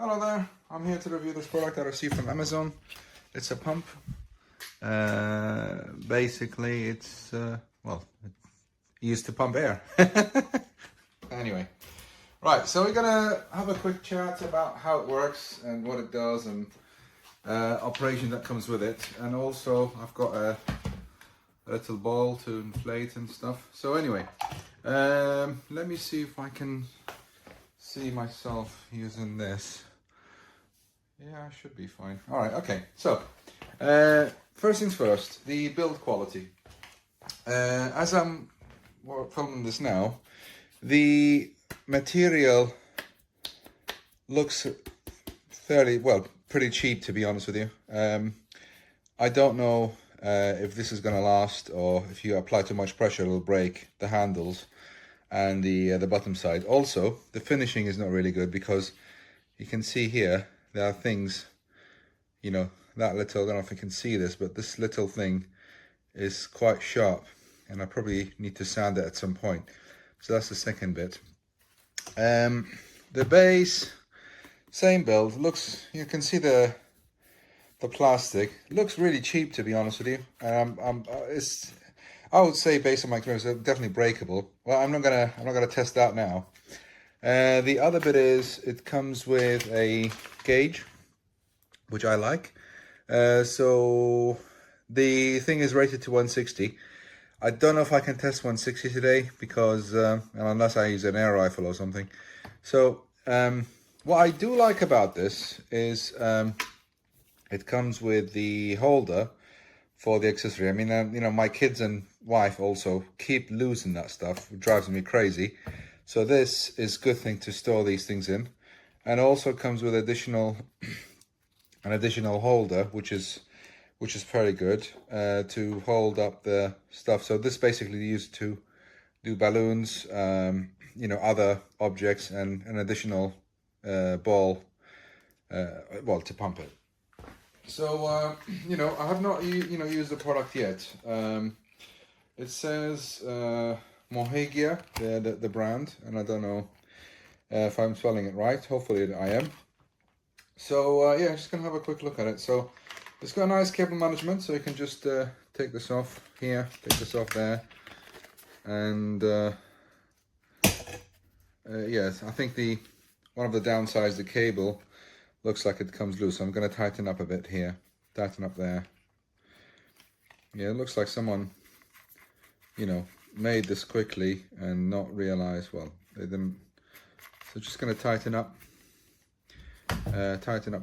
Hello there, I'm here to review this product I received from Amazon. It's a pump. Basically it's, well, it used to pump air. Anyway, right, so we're gonna have a quick chat about how it works and what it does and operation that comes with it. And also I've got a little ball to inflate and stuff. So anyway, let me see if I can see myself using this. Yeah, I should be fine. All right, okay. So, first things first, the build quality. As I'm filming this now, the material looks fairly, well, pretty cheap, to be honest with you. I don't know if this is going to last, or if you apply too much pressure, it'll break the handles and the bottom side. Also, the finishing is not really good because you can see here, there are things, you know, that little, I don't know if you can see this, but this little thing is quite sharp and I probably need to sand it at some point. So that's the second bit. The base, same build, looks, you can see the plastic, looks really cheap, to be honest with you. It's, I would say, based on my experience, it's definitely breakable. Well, I'm not gonna test that now. The other bit is it comes with a gauge, which I like. So the thing is rated to 160. I don't know if I can test 160 today because unless I use an air rifle or something. So what I do like about this is it comes with the holder for the accessory. I mean, you know, my kids and wife also keep losing that stuff. It drives me crazy. So this is a good thing to store these things in, and also comes with an additional holder, which is very good to hold up the stuff. So this basically used to do balloons, you know, other objects, and an additional ball, well, to pump it. So you know, I have not used the product yet. It says MOHEGIA, the brand, and I don't know if I'm spelling it right. Hopefully I am. So yeah, just gonna have a quick look at it. So it's got a nice cable management, so you can just take this off here, take this off there, and yes, I think one of the downsides, the cable looks like it comes loose. So I'm gonna tighten up a bit here, tighten up there. Yeah, it looks like someone, you know, made this quickly and not realize, well, they didn't. So just going to tighten up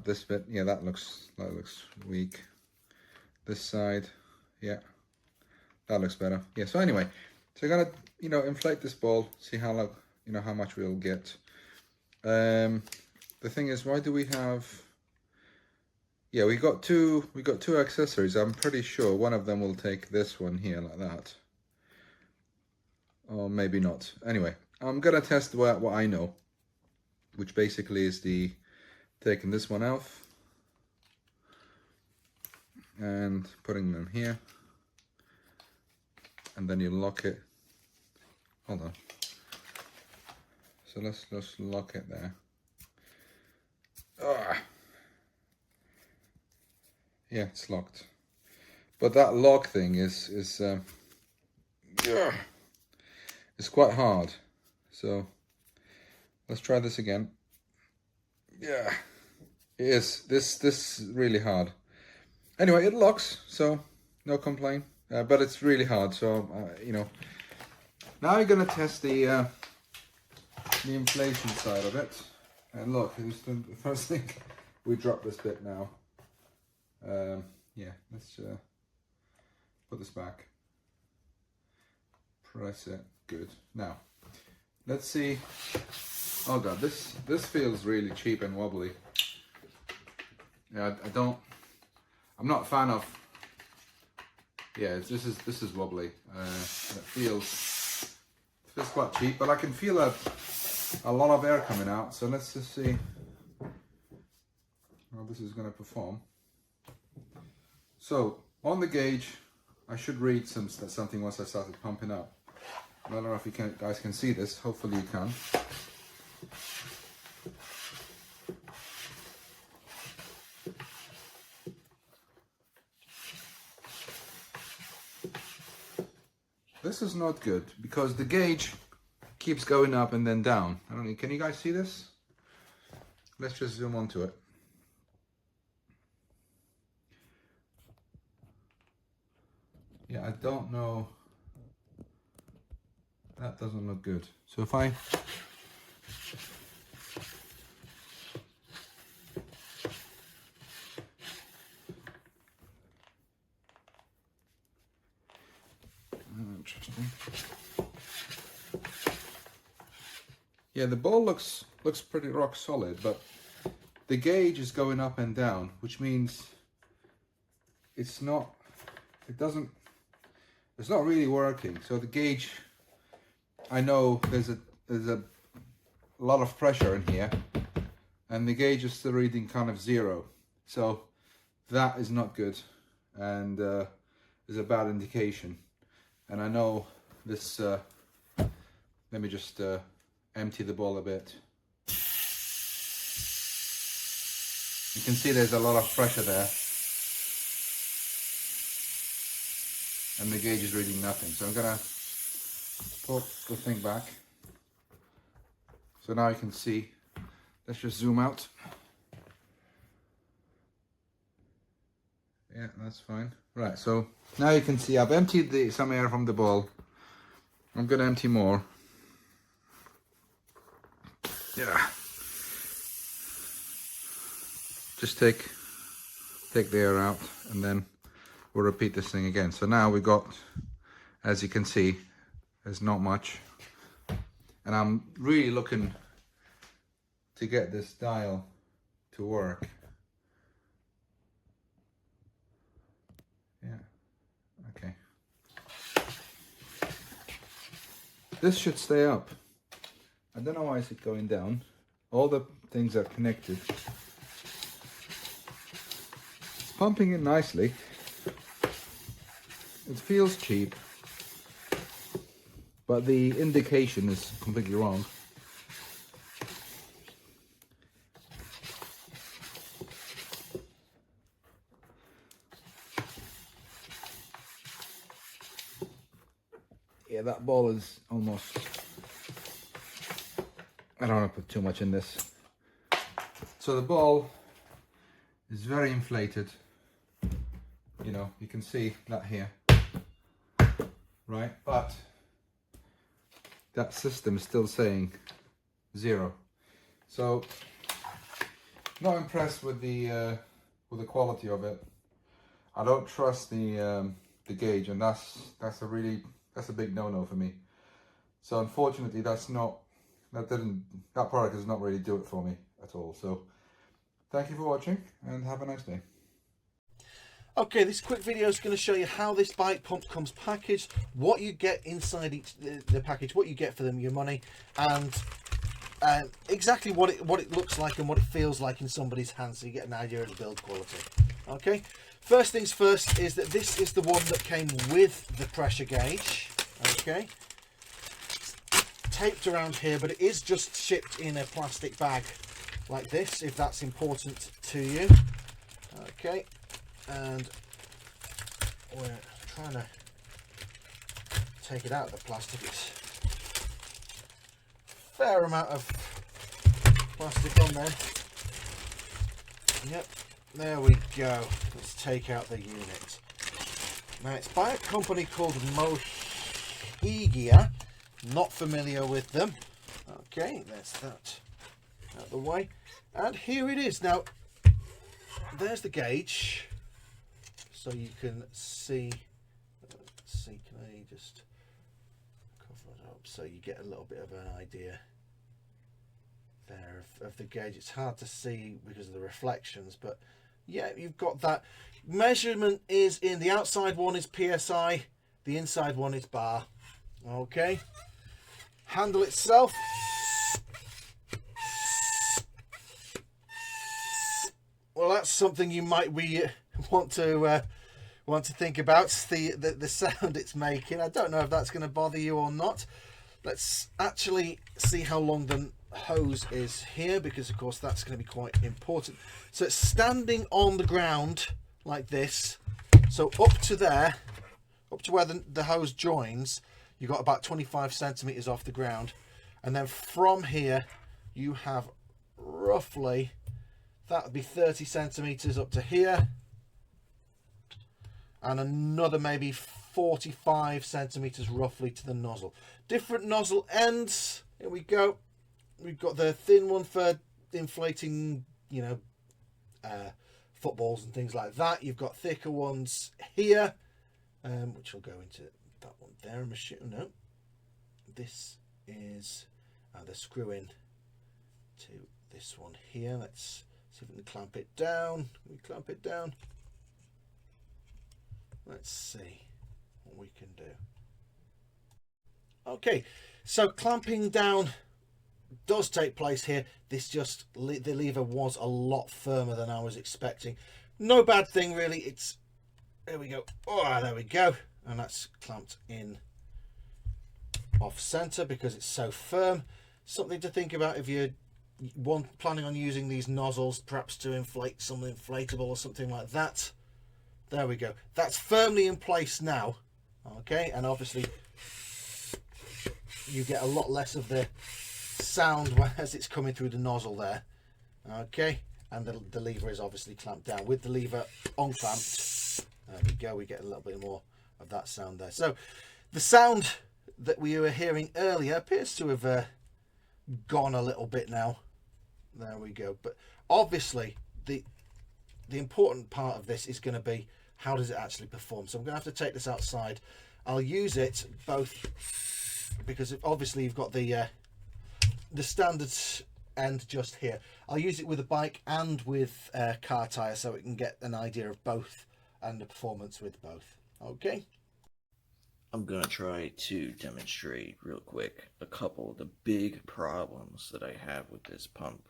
this bit. Yeah, that looks weak. This side, yeah, that looks better. Yeah, so anyway, so we're gonna, you know, inflate this ball, see how long, you know, how much we'll get. The thing is, why do we have, yeah, we got two accessories. I'm pretty sure one of them will take this one here like that. Or maybe not. Anyway, I'm gonna test what I know, which basically is taking this one off and putting them here, and then you lock it. Hold on. So let's lock it there. Yeah, it's locked. But that lock thing is it's quite hard. So let's try this again. Yeah, it is. This is really hard. Anyway, it locks, so no complaint. But it's really hard. So you know, now you're gonna test the inflation side of it. And look, it's the first thing. We drop this bit now. Yeah, let's put this back. Press it. Good. Now, let's see. Oh god, this feels really cheap and wobbly. Yeah, I'm not a fan of. Yeah, this is wobbly. It feels quite cheap, but I can feel a lot of air coming out. So let's just see how this is going to perform. So on the gauge, I should read something once I started pumping up. I don't know if you guys can see this. Hopefully you can. this is not good because the gauge keeps going up and then down. I don't know, can you guys see this? Let's just zoom onto it. Yeah, I don't know. That doesn't look good. So if I interesting. Yeah, the ball looks pretty rock solid, but the gauge is going up and down, which means it's not really working. So the gauge, I know there's a lot of pressure in here, and the gauge is still reading kind of 0. So that is not good, and is a bad indication. And I know this, let me just empty the ball a bit. You can see there's a lot of pressure there. And the gauge is reading nothing. So I'm gonna put the thing back. So now you can see, let's just zoom out. Yeah, that's fine. Right, so now you can see I've emptied some air from the ball. I'm gonna empty more. Yeah. Just take the air out, and then we'll repeat this thing again. So now we got, as you can see, there's not much. And I'm really looking to get this dial to work. Yeah, okay. This should stay up. I don't know why is it going down. All the things are connected. It's pumping it nicely. It feels cheap, but the indication is completely wrong. Yeah, that ball is almost, I don't want to put too much in this. So the ball is very inflated. You know, you can see that here, right? But that system is still saying 0. So not impressed with the quality of it. I don't trust the gauge, and that's a big no-no for me. So unfortunately, that product does not really do it for me at all. So thank you for watching, and have a nice day. Okay, this quick video is going to show you how this bike pump comes packaged, what you get inside the package, what you get for your money, and exactly what it looks like and what it feels like in somebody's hands, so you get an idea of the build quality. Okay, first things first is that this is the one that came with the pressure gauge. Okay, it's taped around here, but it is just shipped in a plastic bag like this, if that's important to you. Okay. And we're trying to take it out of the plastic. It's a fair amount of plastic on there. Yep, there we go. Let's take out the unit. Now it's by a company called MOHEGIA. Not familiar with them. Okay, that's that out of the way. And here it is. Now, there's the gauge. So you can see, can I just cover it up so you get a little bit of an idea there of the gauge. It's hard to see because of the reflections, but yeah, you've got that. Measurement is in the outside one is PSI, the inside one is bar. Okay, handle itself. Well, that's something you might want to think about, the sound it's making. I don't know if that's going to bother you or not. Let's actually see how long the hose is here, because of course that's going to be quite important. So it's standing on the ground like this, so up to there, up to where the hose joins, you got about 25 centimeters off the ground, and then from here you have roughly, that would be 30 centimeters up to here, and another maybe 45 centimeters roughly to the nozzle. Different nozzle ends. Here we go. We've got the thin one for inflating, you know, footballs and things like that. You've got thicker ones here, which will go into that one there. I'm assuming, no, this is the screw in to this one here. Let's see if we can clamp it down. Can we clamp it down? Let's see what we can do. Okay, so clamping down does take place here. This just, the lever was a lot firmer than I was expecting. No bad thing really. It's, there we go. Oh, there we go. And that's clamped in off center because it's so firm. Something to think about if you're planning on using these nozzles, perhaps to inflate some inflatable or something like that. There we go. That's firmly in place now. Okay, and obviously you get a lot less of the sound as it's coming through the nozzle there. Okay, and the lever is obviously clamped down. With the lever unclamped, there we go, we get a little bit more of that sound there. So the sound that we were hearing earlier appears to have gone a little bit now. There we go. But obviously the important part of this is going to be, how does it actually perform? So I'm going to have to take this outside. I'll use it both because obviously you've got the standard end just here. I'll use it with a bike and with a car tire so we can get an idea of both and the performance with both. Okay. I'm going to try to demonstrate real quick a couple of the big problems that I have with this pump.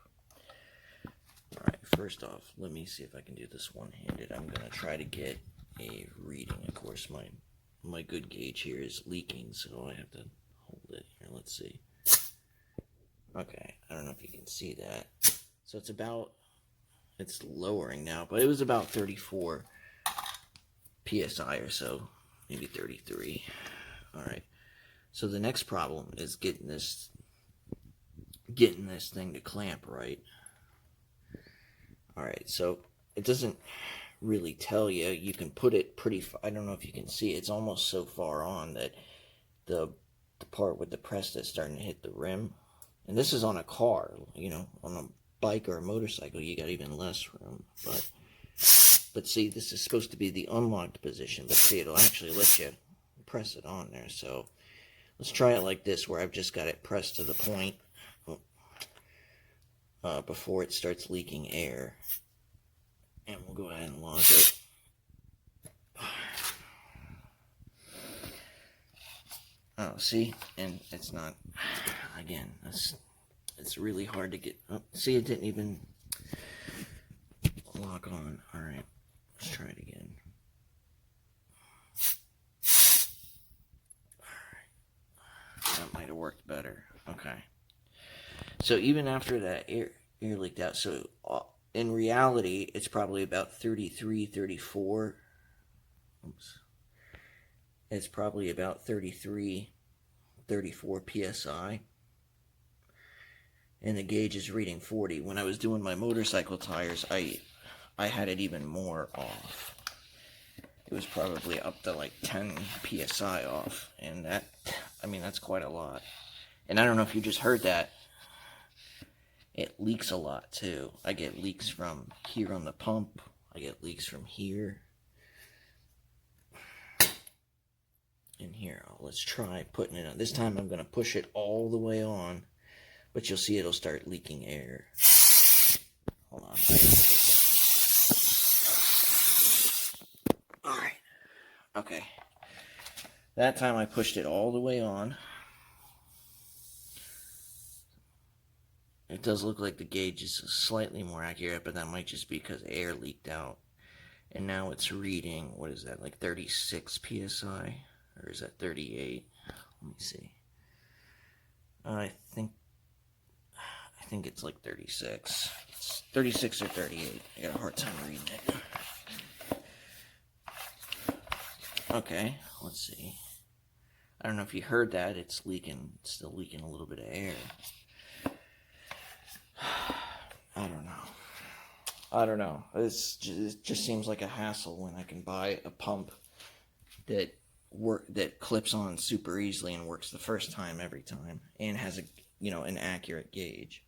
Alright, first off, let me see if I can do this one-handed. I'm going to try to get a reading. Of course, my good gauge here is leaking, so I have to hold it here. Let's see. Okay, I don't know if you can see that. So it's lowering now, but it was about 34 PSI or so, maybe 33. Alright, so the next problem is getting this thing to clamp right. Alright, so it doesn't really tell you. You can put it pretty I don't know if you can see, it's almost so far on that the part with the Presta is starting to hit the rim. And this is on a car, you know, on a bike or a motorcycle, you got even less room. But see, this is supposed to be the unlocked position, but see, it'll actually let you press it on there. So let's try it like this, where I've just got it pressed to the point before it starts leaking air. And we'll go ahead and lock it. Oh, see? And it's not, again, it's really hard to get, oh, see, it didn't even lock on. Alright, let's try it again. Alright, that might have worked better. Okay. So even after that air leaked out, so in reality, it's probably about 33, 34. Oops. It's probably about 33, 34 PSI. And the gauge is reading 40. When I was doing my motorcycle tires, I had it even more off. It was probably up to like 10 PSI off. And that, I mean, that's quite a lot. And I don't know if you just heard that. It leaks a lot too. I get leaks from here on the pump. I get leaks from here. In here. Let's try putting it on. This time I'm going to push it all the way on. But you'll see it'll start leaking air. Hold on. Alright. Okay. That time I pushed it all the way on. It does look like the gauge is slightly more accurate, but that might just be because air leaked out. And now it's reading, what is that, like 36 PSI? Or is that 38? Let me see. I think it's like 36. It's 36 or 38. I got a hard time reading it. Okay, let's see. I don't know if you heard that. It's leaking. It's still leaking a little bit of air. I don't know. It just seems like a hassle when I can buy a pump that clips on super easily and works the first time every time, and has an accurate gauge.